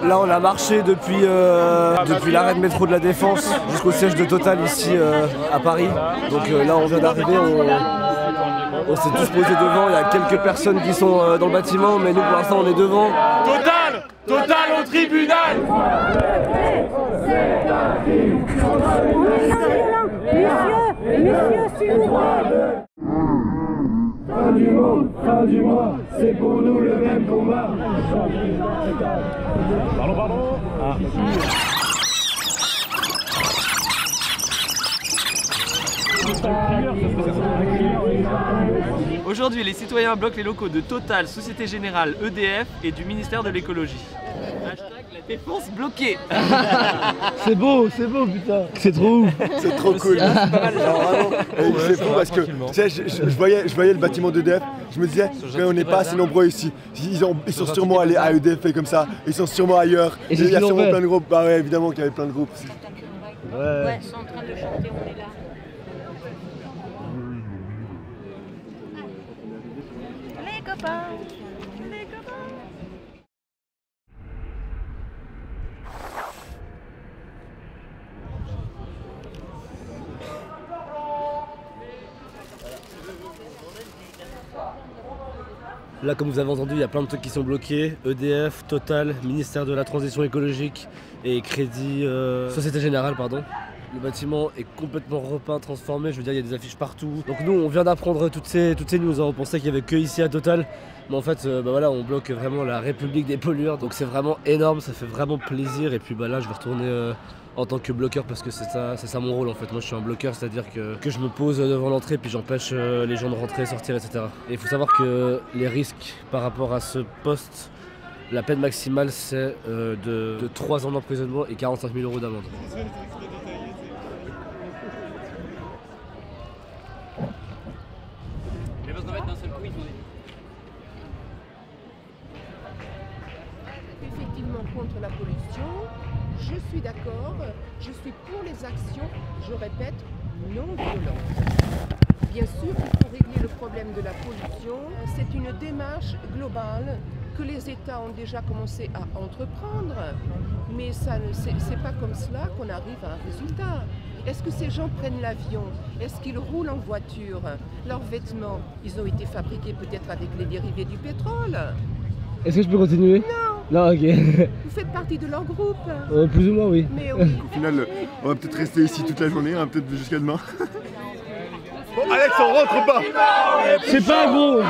Là on a marché depuis l'arrêt de métro de la Défense jusqu'au siège de Total ici à Paris. Donc là on vient d'arriver, on s'est tous posés devant, il y a quelques personnes qui sont dans le bâtiment, mais nous pour l'instant on est devant. Total au tribunal. Messieurs, s'il vous plaît. Fin du monde, fin du mois, c'est pour nous le même combat. Pardon. Ah. Aujourd'hui, les citoyens bloquent les locaux de Total, Société Générale, EDF et du ministère de l'écologie. Hashtag la défense bloquée. C'est beau putain. C'est trop ouf. C'est trop cool. C'est fou parce que tu sais, je voyais le bâtiment d'EDF, je me disais mais on n'est pas assez nombreux ici. Ils sont sûrement allés à EDF et comme ça, ils sont sûrement ailleurs. Et il y a sûrement plein de groupes. Bah ouais, évidemment qu'il y avait plein de groupes. Ouais, ils sont en train de chanter, on est là. Les copains. Là, comme vous avez entendu, il y a plein de trucs qui sont bloqués. EDF, Total, ministère de la Transition écologique et Crédit Société Générale, pardon. Le bâtiment est complètement repeint, transformé, je veux dire il y a des affiches partout. Donc nous on vient d'apprendre toutes ces news, on pensait qu'il n'y avait que ici à Total. Mais en fait voilà, on bloque vraiment la République des pollueurs. Donc c'est vraiment énorme, ça fait vraiment plaisir. Et puis là je vais retourner en tant que bloqueur parce que c'est ça mon rôle en fait. Moi je suis un bloqueur, c'est-à-dire que je me pose devant l'entrée puis j'empêche les gens de rentrer, sortir, etc. Et il faut savoir que les risques par rapport à ce poste, la peine maximale c'est de 3 ans d'emprisonnement et 45 000 € d'amende. Effectivement contre la pollution, je suis d'accord, je suis pour les actions, je répète, non violentes. Bien sûr qu'il faut régler le problème de la pollution, c'est une démarche globale que les États ont déjà commencé à entreprendre, mais c'est pas comme cela qu'on arrive à un résultat. Est-ce que ces gens prennent l'avion? Est-ce qu'ils roulent en voiture? Leurs vêtements, ils ont été fabriqués peut-être avec les dérivés du pétrole. Est-ce que je peux continuer? Non, ok. Vous faites partie de leur groupe? Plus ou moins, oui. Mais oui. Au final, on va peut-être rester ici toute la journée, hein, peut-être jusqu'à demain. Bon, Alex, on rentre pas. C'est pas gros.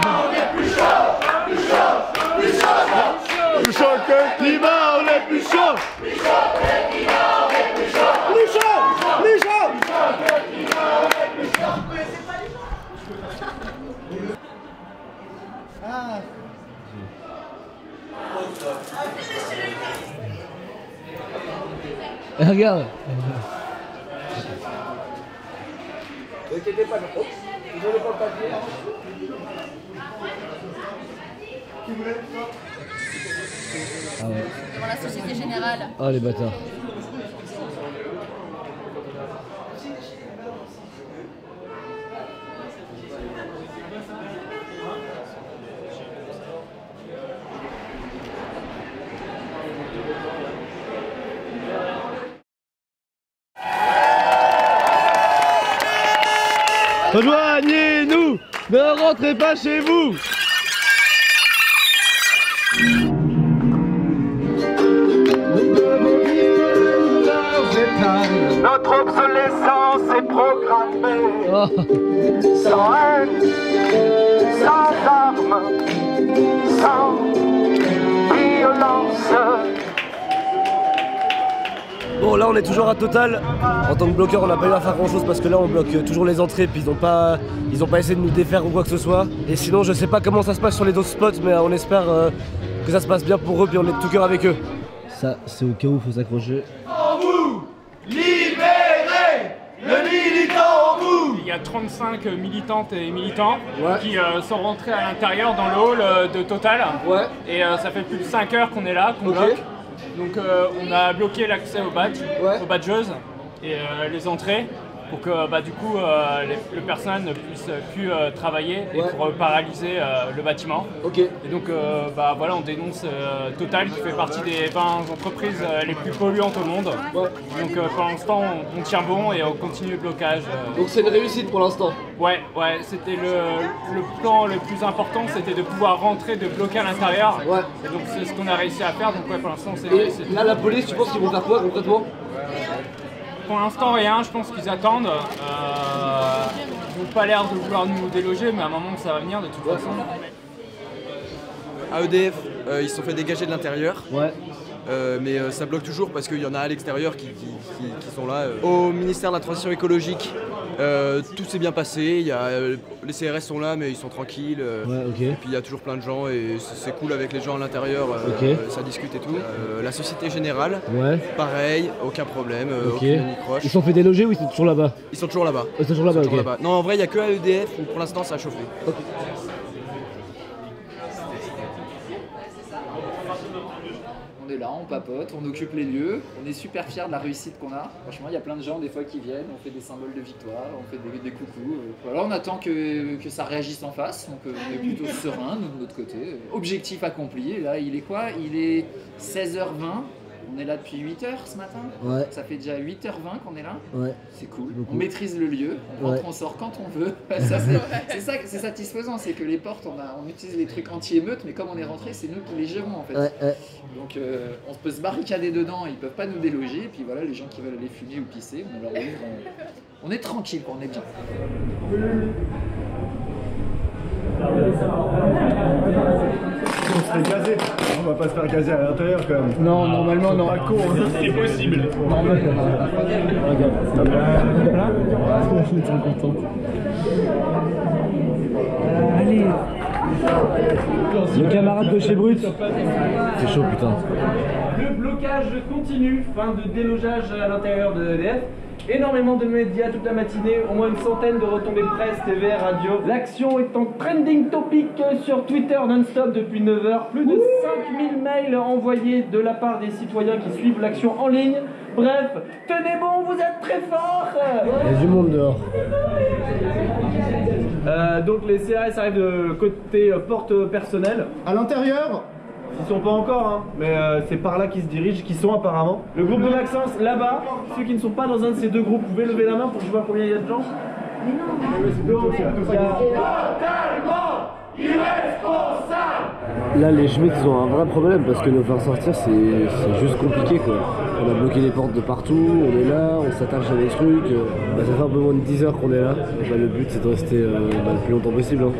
Plus chaud que le climat, on est plus chaud. Plus chaud que le climat, on est plus chaud. Plus chaud, plus chaud. Plus chaud que le climat, on est plus chaud. Regarde. Ne inquiétez pas, vous n'avez pas le papier. Qui voulait ça? Ah ouais. Devant la Société Générale. Oh les bâtards. Rejoignez-nous! Ne rentrez pas chez vous! Notre obsolescence est programmée. Oh. Sans haine, sans armes, sans violence. Bon là on est toujours à Total. En tant que bloqueur on n'a pas eu à faire grand chose parce que là on bloque toujours les entrées puis ils ont pas essayé de nous défaire ou quoi que ce soit. Et sinon je sais pas comment ça se passe sur les autres spots mais on espère que ça se passe bien pour eux puis on est de tout cœur avec eux. Ça c'est au cas où il faut s'accrocher. En vous, libérez le militant en vous. Il y a 35 militantes et militants qui sont rentrés à l'intérieur dans le hall de Total. Ouais. Et ça fait plus de 5 heures qu'on est là, qu'on bloque. Donc on a bloqué l'accès aux badges, aux badgeuses et les entrées. pour que du coup le personnel ne puisse plus travailler et pour paralyser le bâtiment. Et donc voilà, on dénonce Total qui fait partie des 20 entreprises les plus polluantes au monde. Donc pour l'instant on tient bon et on continue le blocage. Donc c'est une réussite pour l'instant. Ouais, c'était le plan le plus important, c'était de pouvoir rentrer, de bloquer à l'intérieur. Et donc c'est ce qu'on a réussi à faire, donc pour l'instant c'est une réussite. Là la police, tu penses qu'ils vont faire quoi concrètement? Pour l'instant rien, je pense qu'ils attendent. Ils n'ont pas l'air de vouloir nous déloger, mais à un moment ça va venir de toute façon. À EDF, ils se sont fait dégager de l'intérieur. Mais ça bloque toujours parce qu'il y en a à l'extérieur qui sont là. Au ministère de la Transition écologique, tout s'est bien passé. Les CRS sont là, mais ils sont tranquilles. Et puis il y a toujours plein de gens et c'est cool avec les gens à l'intérieur. Ça discute et tout. La Société Générale, pareil, aucun problème, aucune anicroche. Ils se sont fait déloger ou ils sont toujours là-bas? Ils sont toujours là-bas. Ils sont toujours là-bas, Non, en vrai, il n'y a que à EDF où pour l'instant ça a chauffé. On est là, on papote, on occupe les lieux, on est super fiers de la réussite qu'on a. Franchement, il y a plein de gens des fois qui viennent, on fait des symboles de victoire, on fait des coucous. Voilà, on attend que ça réagisse en face, donc on est plutôt serein nous, de notre côté. Objectif accompli, et là il est quoi? Il est 16h20. On est là depuis 8h ce matin, ça fait déjà 8h20 qu'on est là, c'est cool, on maîtrise le lieu, on rentre, on sort quand on veut, c'est ça, c'est satisfaisant, c'est que les portes, on utilise les trucs anti-émeutes, mais comme on est rentré, c'est nous qui les gérons en fait. Donc on peut se barricader dedans, ils peuvent pas nous déloger, et puis voilà, les gens qui veulent aller fumer ou pisser, on leur ouvre, on est tranquille, on est bien. On se fait gazer. On va pas se faire gazer à l'intérieur quand même. Non, normalement non. Pas con, hein. C'est possible. Normalement. Je suis trop content. Allez. Le camarade de chez Brut. C'est chaud putain. Le blocage continue, fin de délogeage à l'intérieur de EDF. Énormément de médias toute la matinée, au moins une centaine de retombées presse, TV, radio. L'action est en trending topic sur Twitter non-stop depuis 9h. Plus de 5000 mails envoyés de la part des citoyens qui suivent l'action en ligne. Bref, tenez bon, vous êtes très forts. Il y a du monde dehors. Donc les CRS arrivent de côté porte personnelle. À l'intérieur, ils sont pas encore, hein, mais c'est par là qu'ils se dirigent, qu'ils sont apparemment. Le groupe de Maxence, là-bas, ceux qui ne sont pas dans un de ces deux groupes, vous pouvez lever la main pour que je vois combien il y a de gens. Donc, il y a... Totalement irresponsable. Là les Schmitt ils ont un vrai problème parce que nous faire sortir c'est juste compliqué quoi. On a bloqué les portes de partout, on est là, on s'attache à des trucs. Ça fait un peu moins de 10 heures qu'on est là. Et le but c'est de rester le plus longtemps possible. Donc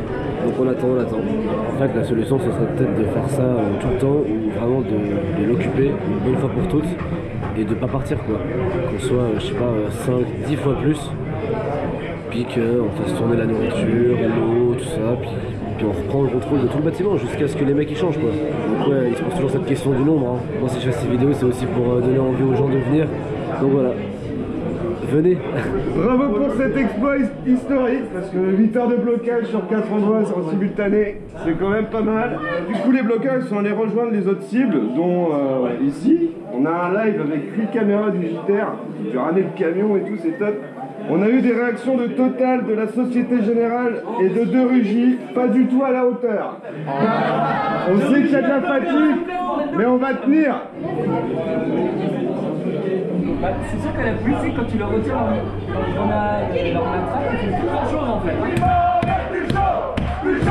on attend. En fait la solution ce serait peut-être de faire ça tout le temps ou vraiment de l'occuper une bonne fois pour toutes et de pas partir quoi. Qu'on soit je sais pas 5-10 fois plus. Puis qu'on fasse tourner la nourriture, l'eau, tout ça, puis on reprend le contrôle de tout le bâtiment jusqu'à ce que les mecs ils changent quoi. Donc ouais, ils se posent toujours cette question du nombre. Hein. Moi si je fais ces vidéos c'est aussi pour donner envie aux gens de venir. Donc voilà. Venez. Bravo pour cet exploit historique, parce que 8 heures de blocage sur 4 endroits en simultané, c'est quand même pas mal. Du coup les blocages sont allés rejoindre les autres cibles, dont ici, on a un live avec 8 caméras du JTR, j'ai ramené le camion et tout, c'est top. On a eu des réactions de Total, de la Société Générale et de De Rugy, pas du tout à la hauteur. On sait qu'il y a de la fatigue, mais on va tenir. C'est sûr qu'à la police, quand tu le retires on a leur matraque, il fait plus grand chose en fait. Plus chaud, plus chaud.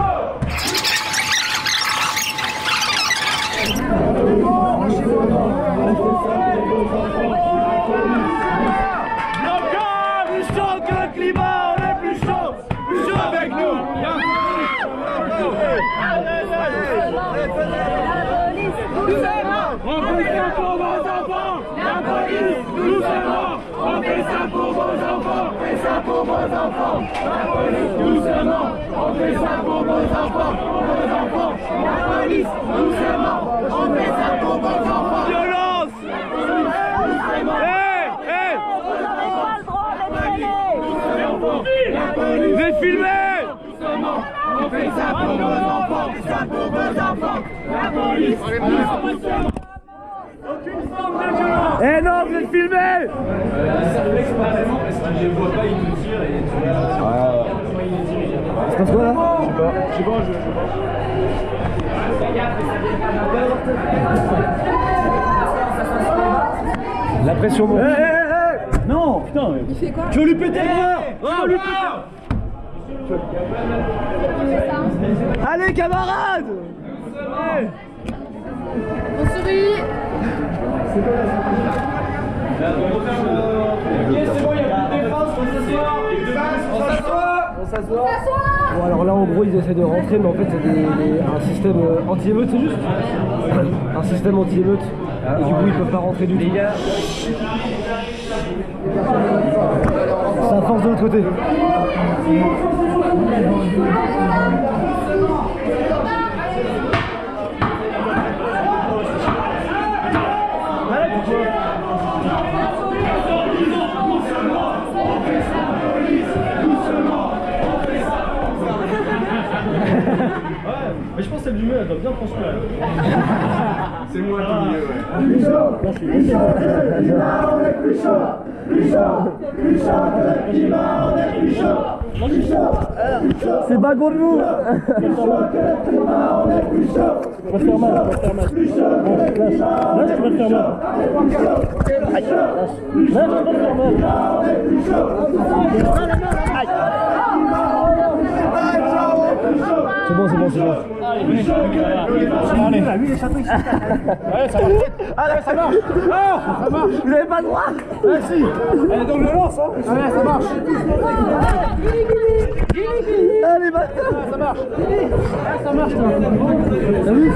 Pour vos enfants, la police, doucement, on fait ça pour vos enfants, la police, doucement, on fait ça pour vos enfants. Violence! Hey! La police, vous êtes filmés! Doucement, on fait ça pour vos enfants, la police, aucune forme de violence! Eh non, vous êtes filmé. Ça flex pas tellement parce que je vois pas, il nous tire et tu vois. C'est pas quoi là? Je sais pas, La pression monte. Non, putain. Il fait quoi? Tu veux lui péter le bras? Tu veux lui péter. Allez camarades. On sourit. c'est bon, il y a plus de défense, on s'assoit. Bon alors là en gros ils essaient de rentrer mais en fait c'est un système anti-émeute, c'est juste un système anti-émeute et du coup ils peuvent pas rentrer du tout. Ça force de l'autre côté. Mais je pense que celle du mieux, elle doit bien transpirer. C'est moi qui mieux, ouais. Plus chaud, on est plus chaud, plus chaud, plus chaud que le climat, on est plus chaud, plus chaud. C'est pas contre nous. Plus chaud que le climat, on est plus chaud. On va se faire mal, on va se faire mal. Plus chaud que le climat, on est plus chaud. Là, je vais te faire mal. On est plus chaud. C'est bon, c'est bon, c'est bon. Allez, lui, les châteaux, ici. Allez, ça marche. Allez, ça marche. Ah, ça marche. Vous n'avez pas le droit. Merci. Allez, donc je lance, hein. Allez, ça marche. Allez, bâtard. Ça marche. Ça marche, toi. T'as vu?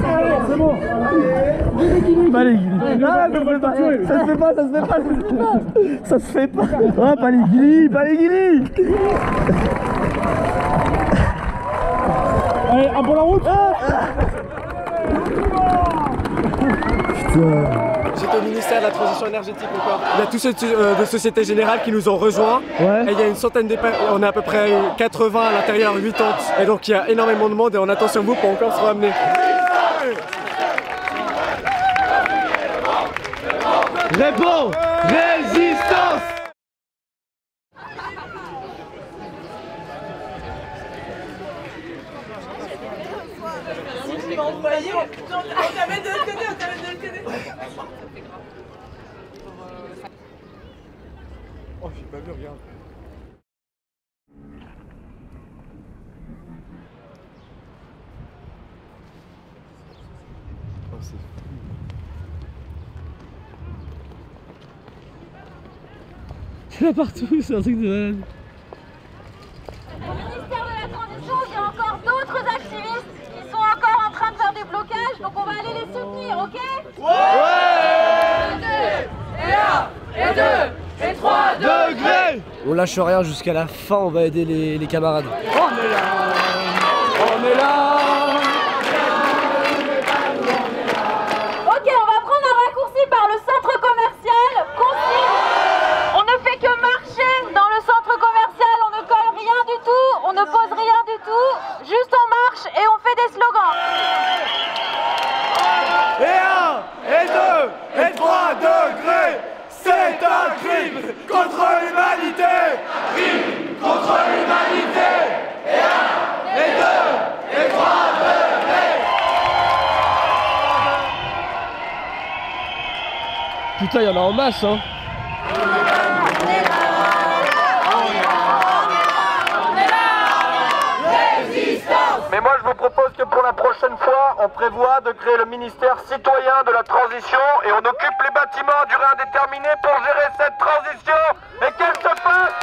C'est bon. Pas les guilis. Ah, ça se fait pas, ça se fait pas, ça se fait pas, ça se fait pas. Ah, pas les guilis, pas les guilis. Allez, un pour la route. J'étais au ministère de la Transition énergétique encore. Il y a tous ceux de Société Générale qui nous ont rejoints. Ouais. Et il y a une centaine on est à peu près 80 à l'intérieur, 80. Et donc il y a énormément de monde et on attend sur vous pour encore se ramener. Réponds! Résistance! On t'amène de l'autre côté, on t'amène de l'autre côté. Oh, j'ai pas vu, regarde. Oh, c'est fou. C'est là partout, c'est un truc de malade. Au ministère de la Transition, il y a encore d'autres activistes qui sont encore en train de faire des blocages, donc on va aller les soutenir, ok? Ouais! 2, et 1, et 2, et 3 degrés! On lâche rien jusqu'à la fin, on va aider les camarades. On est là! On est là! Ok, on va prendre un raccourci par le centre commercial. On ne fait que marcher dans le centre commercial, on ne colle rien du tout, on ne pose rien du tout, juste on marche et on fait des slogans. Et 1, et 2, et 3 degrés! C'est un crime contre l'humanité! Crime contre l'humanité! Et 1, et 2, et 3 degrés! Putain, il y en a en masse, hein. Mais moi je vous propose que pour la prochaine fois, on prévoit de créer le ministère citoyen de la transition et on occupe les bâtiments à durée indéterminée pour gérer cette transition et qu'elle se fasse.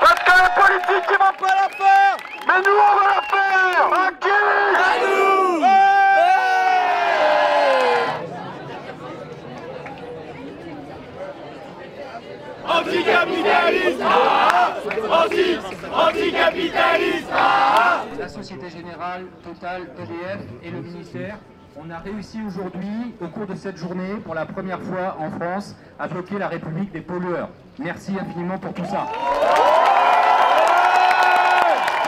Parce que les politiques ils vont pas la faire, mais nous on va la faire. À qui? À nous. Anticapitaliste! Anticapitaliste! La Société Générale, Total, EDF et le ministère, on a réussi aujourd'hui, au cours de cette journée, pour la première fois en France, à bloquer la République des pollueurs. Merci infiniment pour tout ça.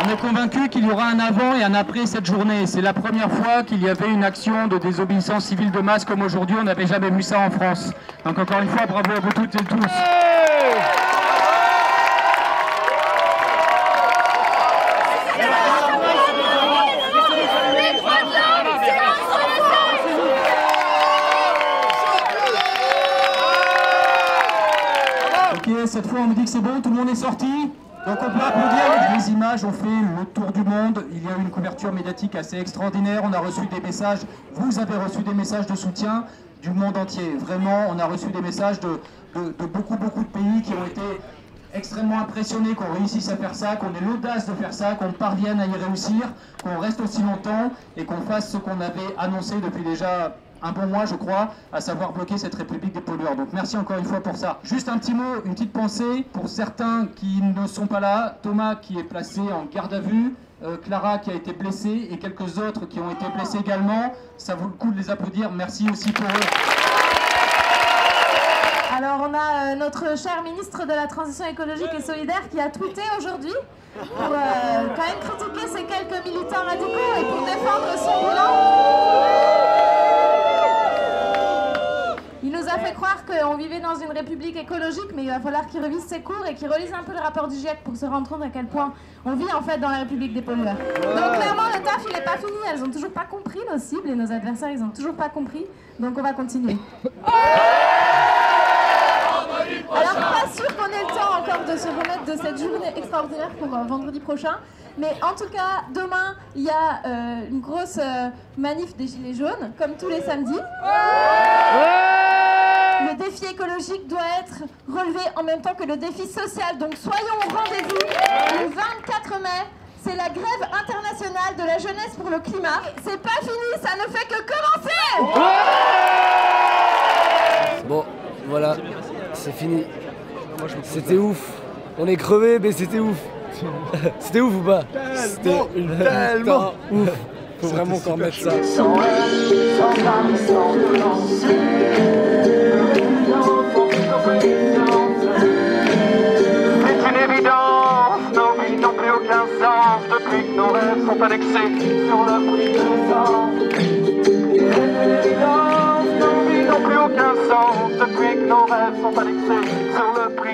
On est convaincu qu'il y aura un avant et un après cette journée. C'est la première fois qu'il y avait une action de désobéissance civile de masse comme aujourd'hui. On n'avait jamais vu ça en France. Donc encore une fois, bravo à vous toutes et tous. Ok, cette fois on me dit que c'est bon, tout le monde est sorti. Donc on peut applaudir, les images ont fait le tour du monde, il y a eu une couverture médiatique assez extraordinaire, on a reçu des messages, vous avez reçu des messages de soutien du monde entier. Vraiment, on a reçu des messages de beaucoup de pays qui ont été extrêmement impressionnés qu'on réussisse à faire ça, qu'on ait l'audace de faire ça, qu'on parvienne à y réussir, qu'on reste aussi longtemps et qu'on fasse ce qu'on avait annoncé depuis déjà un bon mois, je crois, à savoir bloquer cette République des pollueurs. Donc merci encore une fois pour ça. Juste un petit mot, une petite pensée pour certains qui ne sont pas là. Thomas qui est placé en garde à vue, Clara qui a été blessée et quelques autres qui ont été blessés également. Ça vaut le coup de les applaudir. Merci aussi pour eux. Alors on a notre cher ministre de la Transition écologique et solidaire qui a tweeté aujourd'hui pour quand même critiquer ces quelques militants radicaux et pour défendre son bilan. Il nous a fait croire qu'on vivait dans une république écologique, mais il va falloir qu'il revise ses cours et qu'il relise un peu le rapport du GIEC pour se rendre compte à quel point on vit en fait dans la république des pollueurs. Donc clairement le taf il n'est pas fini, elles ont toujours pas compris nos cibles et nos adversaires ils ont toujours pas compris, donc on va continuer. Alors pas sûr qu'on ait le temps encore de se remettre de cette journée extraordinaire pour vendredi prochain, mais en tout cas demain il y a une grosse manif des Gilets jaunes comme tous les samedis. Le défi écologique doit être relevé en même temps que le défi social, donc soyons au rendez-vous. Le 24 mai, c'est la grève internationale de la jeunesse pour le climat. C'est pas fini, ça ne fait que commencer. Bon, voilà, c'est fini. C'était ouf. On est crevés, mais c'était ouf. C'était ouf ou pas? C'était tellement ouf. Faut vraiment qu'on remette ça. C'est une évidence, nos vies n'ont plus aucun sens depuis que nos rêves sont annexés sur le prix de l'essence. C'est une évidence, nos vies n'ont plus aucun sens depuis que nos rêves sont annexés sur le prix